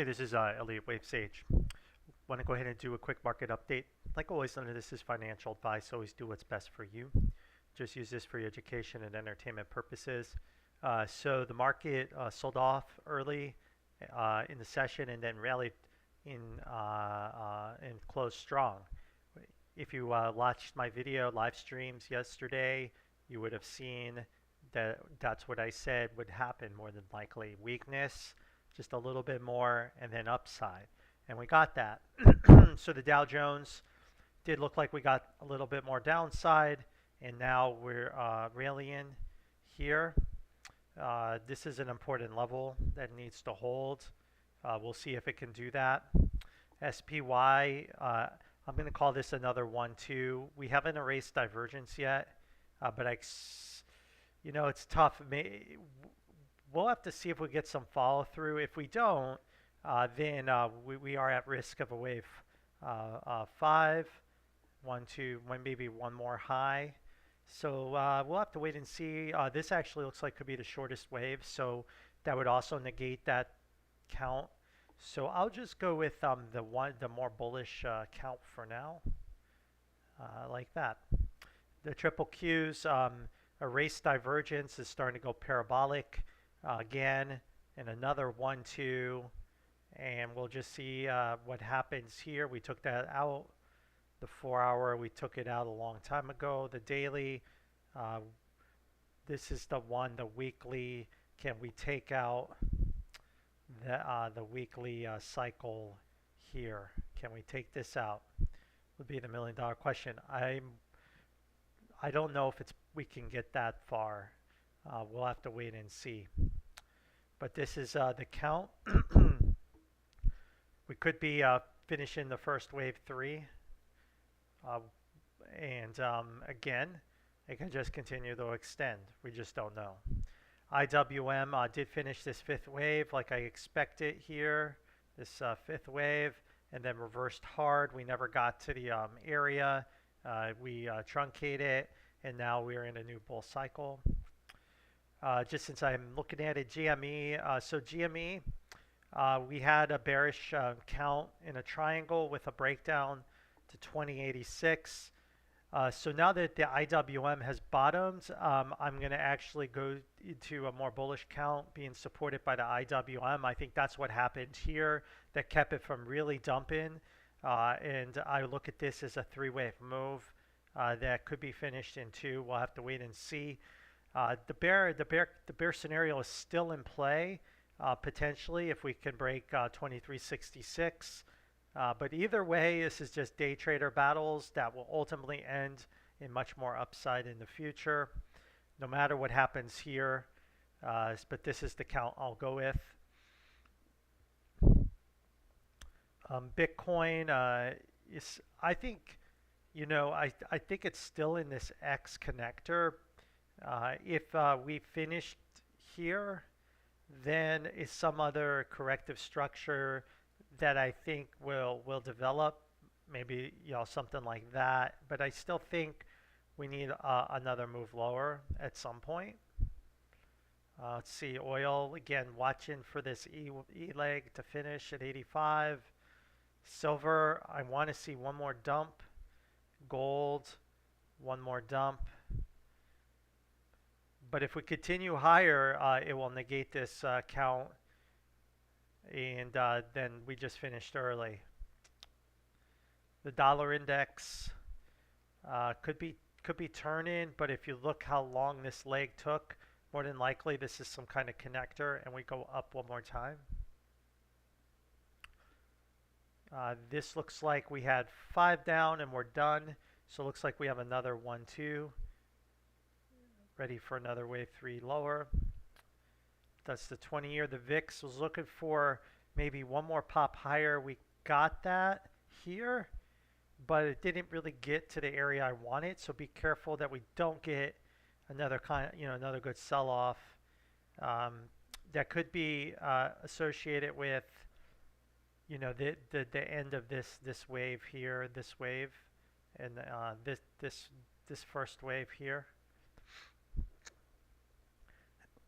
Hey, this is Elliot Wave Sage. Want to go ahead and do a quick market update. Like always, none of this is financial advice. Always do what's best for you. Just use this for your education and entertainment purposes. So the market sold off early in the session and then rallied and closed strong. If you watched my video live streams yesterday, you would have seen that that's what I said would happen more than likely. Weakness, just a little bit more, and then upside. And we got that. So the Dow Jones did look like we got a little bit more downside, and now we're rallying here. This is an important level that needs to hold. We'll see if it can do that. SPY, I'm going to call this another 1-2. We haven't erased divergence yet, but it's tough. We'll have to see if we get some follow through. If we don't, then we are at risk of a wave 5, 1, 2, maybe one more high. So we'll have to wait and see. This actually looks like could be the shortest wave, so that would also negate that count. So I'll just go with the more bullish count for now, like that. The triple Qs, erase divergence is starting to go parabolic again, and another 1-2, and we'll just see what happens here. We took that out. The 4-hour, we took it out a long time ago. The daily, this is the one. The weekly, can we take out the weekly cycle here? Can we take this out? Would be the $1,000,000 question. I don't know if we can get that far. We'll have to wait and see. But this is the count. We could be finishing the first wave 3. And again, it can just continue to extend. We just don't know. IWM did finish this 5th wave like I expected here. This 5th wave, and then reversed hard. We never got to the area. We truncated, and now we're in a new bull cycle. Just since I'm looking at it, GME. So GME, we had a bearish count in a triangle with a breakdown to 2086. So now that the IWM has bottomed, I'm going to actually go into a more bullish count being supported by the IWM. I think that's what happened here that kept it from really dumping. And I look at this as a 3-wave move that could be finished in 2. We'll have to wait and see. The bear scenario is still in play, potentially, if we can break 2366. But either way, this is just day trader battles that will ultimately end in much more upside in the future, no matter what happens here. But this is the count I'll go with. Bitcoin is, I think, I think it's still in this X connector. If we finished here, then it's some other corrective structure that I think will develop, maybe something like that. But I still think we need another move lower at some point. Let's see, oil again, watching for this E leg to finish at 85. Silver, I want to see one more dump. Gold, one more dump. But if we continue higher, it will negate this count. And then we just finished early. The dollar index could be turning, but if you look how long this leg took, more than likely this is some kind of connector, and we go up one more time. This looks like we had 5 down and we're done. So it looks like we have another 1-2. Ready for another wave 3 lower. That's the 20-year. The VIX was looking for maybe one more pop higher. We got that here, but it didn't really get to the area I wanted. So be careful that we don't get another another good sell-off. That could be associated with, the end of this wave here, this wave, and this first wave here.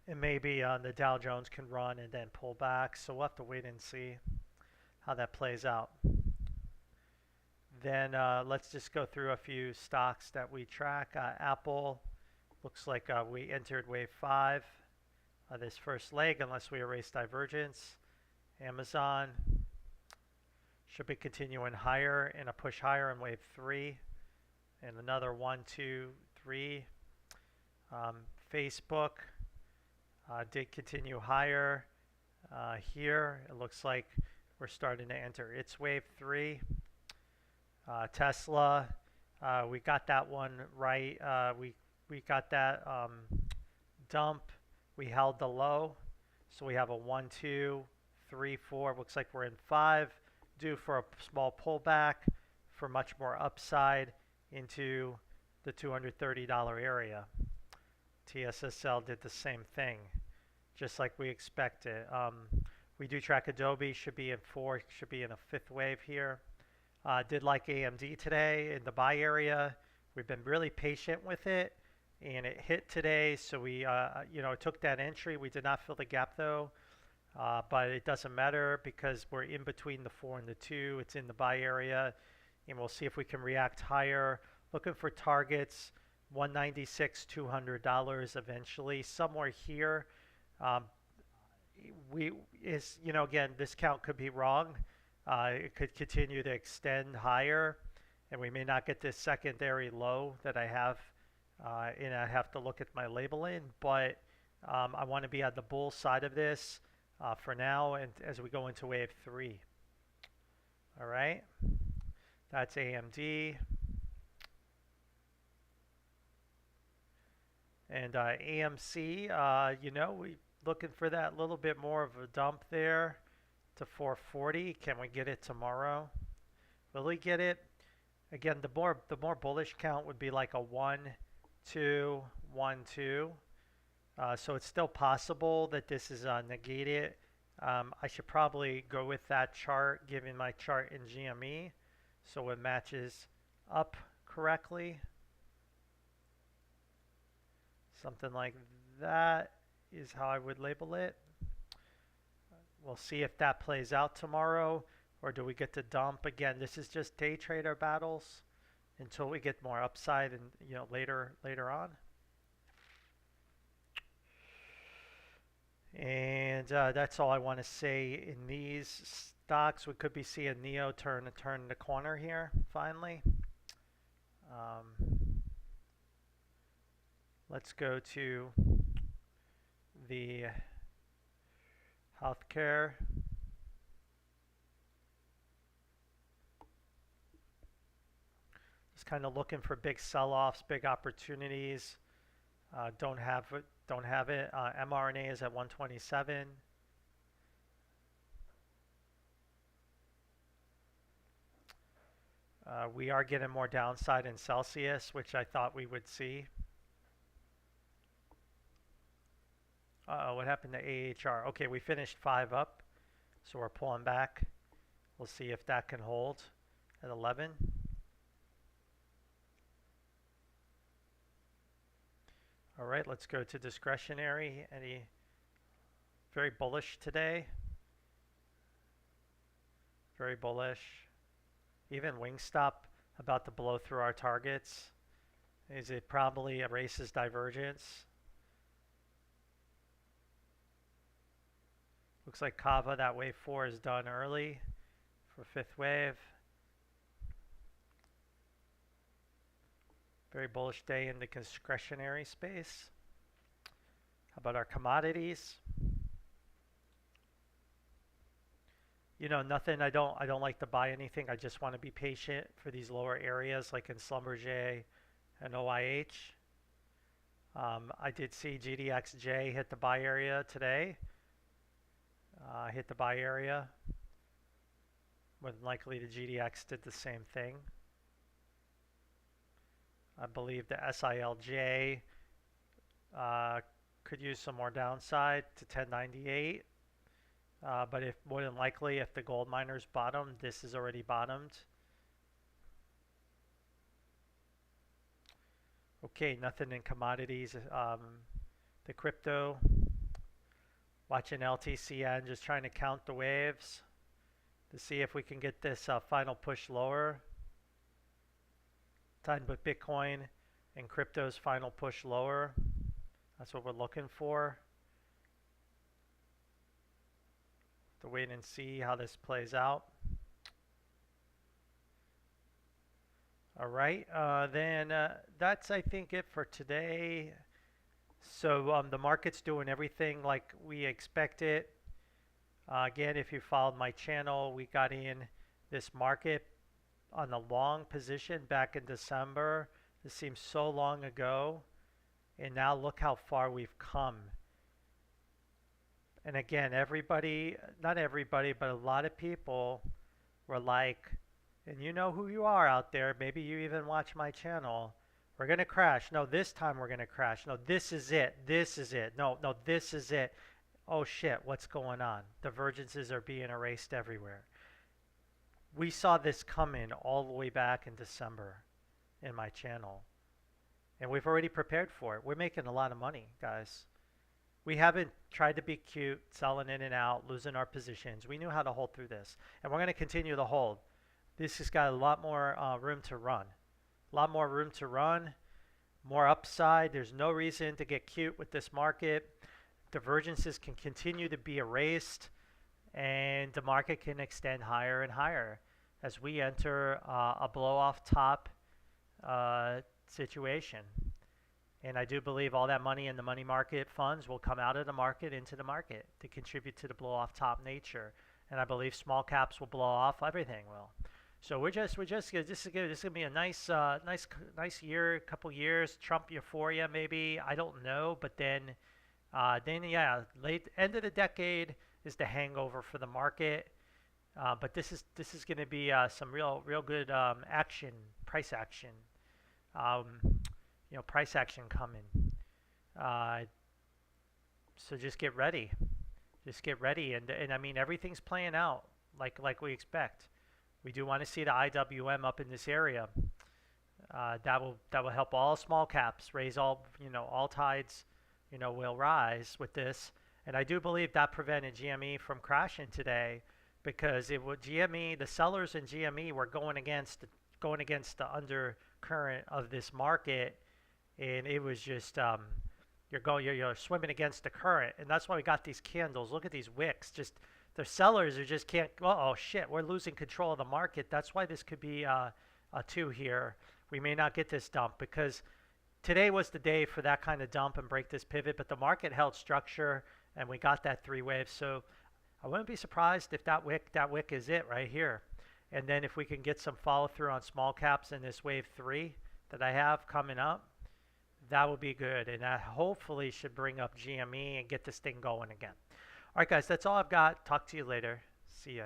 And maybe the Dow Jones can run and then pull back. So we'll have to wait and see. how that plays out. Then let's just go through a few stocks that we track. Apple looks like we entered wave 5 this first leg unless we erase divergence. Amazon should be continuing higher and a push higher in wave 3 and another 1, 2, 3. Facebook did continue higher here. It looks like we're starting to enter its wave 3. Tesla, we got that one right. We got that dump. We held the low. So we have a 1, 2, 3, 4. Looks like we're in 5. Due for a small pullback for much more upside into the $230 area. TSSL did the same thing, just like we expected. We do track Adobe, should be in 4, should be in a 5th wave here. Did like AMD today in the buy area. We've been really patient with it, and it hit today. So we, took that entry. We did not fill the gap though, but it doesn't matter because we're in between the 4 and the 2. It's in the buy area, and we'll see if we can react higher. Looking for targets, $196, $200 eventually, somewhere here. Again, this count could be wrong. It could continue to extend higher, and we may not get this secondary low that I have, and I have to look at my labeling, but I want to be on the bull side of this for now and as we go into wave 3. All right, that's AMD. And AMC, we looking for that little bit more of a dump there to 440. Can we get it tomorrow? Will we get it? Again, the more bullish count would be like a 1, 2, 1, 2. So it's still possible that this is negated. I should probably go with that chart, given my chart in GME, so it matches up correctly. Something like that is how I would label it. We'll see if that plays out tomorrow, or do we get to dump again? This is just day trader battles until we get more upside and later on. And that's all I want to say in these stocks. We could be seeing Neo turn the corner here finally. Let's go to the healthcare. Just kind of looking for big sell-offs, big opportunities. Don't have it. mRNA is at 127. We are getting more downside in Celsius, which I thought we would see. What happened to AHR? Okay, we finished 5 up, so we're pulling back. We'll see if that can hold at 11. All right, let's go to discretionary. Very bullish today. Very bullish. Even Wingstop about to blow through our targets. Is it probably erases divergence? Looks like Kava, that wave 4 is done early for 5th wave. Very bullish day in the discretionary space. How about our commodities? Nothing. I don't like to buy anything. I just want to be patient for these lower areas like in Schlumberger and OIH. I did see GDXJ hit the buy area today. Hit the buy area. More than likely the GDX did the same thing. I believe the SILJ could use some more downside to 1098. But more than likely, if the gold miners bottom, this is already bottomed. Okay, nothing in commodities. The crypto. Watching LTCN, just trying to count the waves. to see if we can get this final push lower. Time with Bitcoin and crypto's final push lower. That's what we're looking for. To wait and see how this plays out. All right, then that's I think it for today. So the market's doing everything like we expected. Again, if you followed my channel, we got in this market on the long position back in December. This seems so long ago, and now look how far we've come. And again, everybody, not everybody, but a lot of people were like, and you know who you are out there, maybe you even watch my channel, we're going to crash. No, this time we're going to crash. No, this is it. This is it. No, this is it. Oh shit, what's going on? Divergences are being erased everywhere. We saw this coming all the way back in December in my channel. And we've already prepared for it. We're making a lot of money, guys. We haven't tried to be cute, selling in and out, losing our positions. We knew how to hold through this. And we're going to continue to hold. This has got a lot more room to run. A lot more room to run. More upside. There's no reason to get cute with this market. Divergences can continue to be erased. And the market can extend higher and higher as we enter a blow-off top situation. And I do believe all that money in the money market funds will come out of the market into the market to contribute to the blow-off top nature. And I believe small caps will blow off. Everything will. So this is gonna be a nice year, couple years. Trump euphoria maybe. I don't know, but then yeah, end of the decade is the hangover for the market. But this is going to be some real good action, price action. Price action coming. So just get ready. Just get ready, and I mean everything's playing out like we expect. We do want to see the IWM up in this area. That will help all small caps raise all all tides. Will rise with this. And I do believe that prevented GME from crashing today because it would GME, the sellers in GME were going against the undercurrent of this market, and it was just you're swimming against the current, and that's why we got these candles. Look at these wicks. Just the sellers are just can't. Oh shit, we're losing control of the market. That's why this could be a 2 here. We may not get this dump because today was the day for that kind of dump and break this pivot, but the market held structure. And we got that 3 waves, so I wouldn't be surprised if that wick is it right here. And then if we can get some follow through on small caps in this wave 3 that I have coming up, that would be good. And that hopefully should bring up GME and get this thing going again. All right, guys, that's all I've got. Talk to you later. See ya.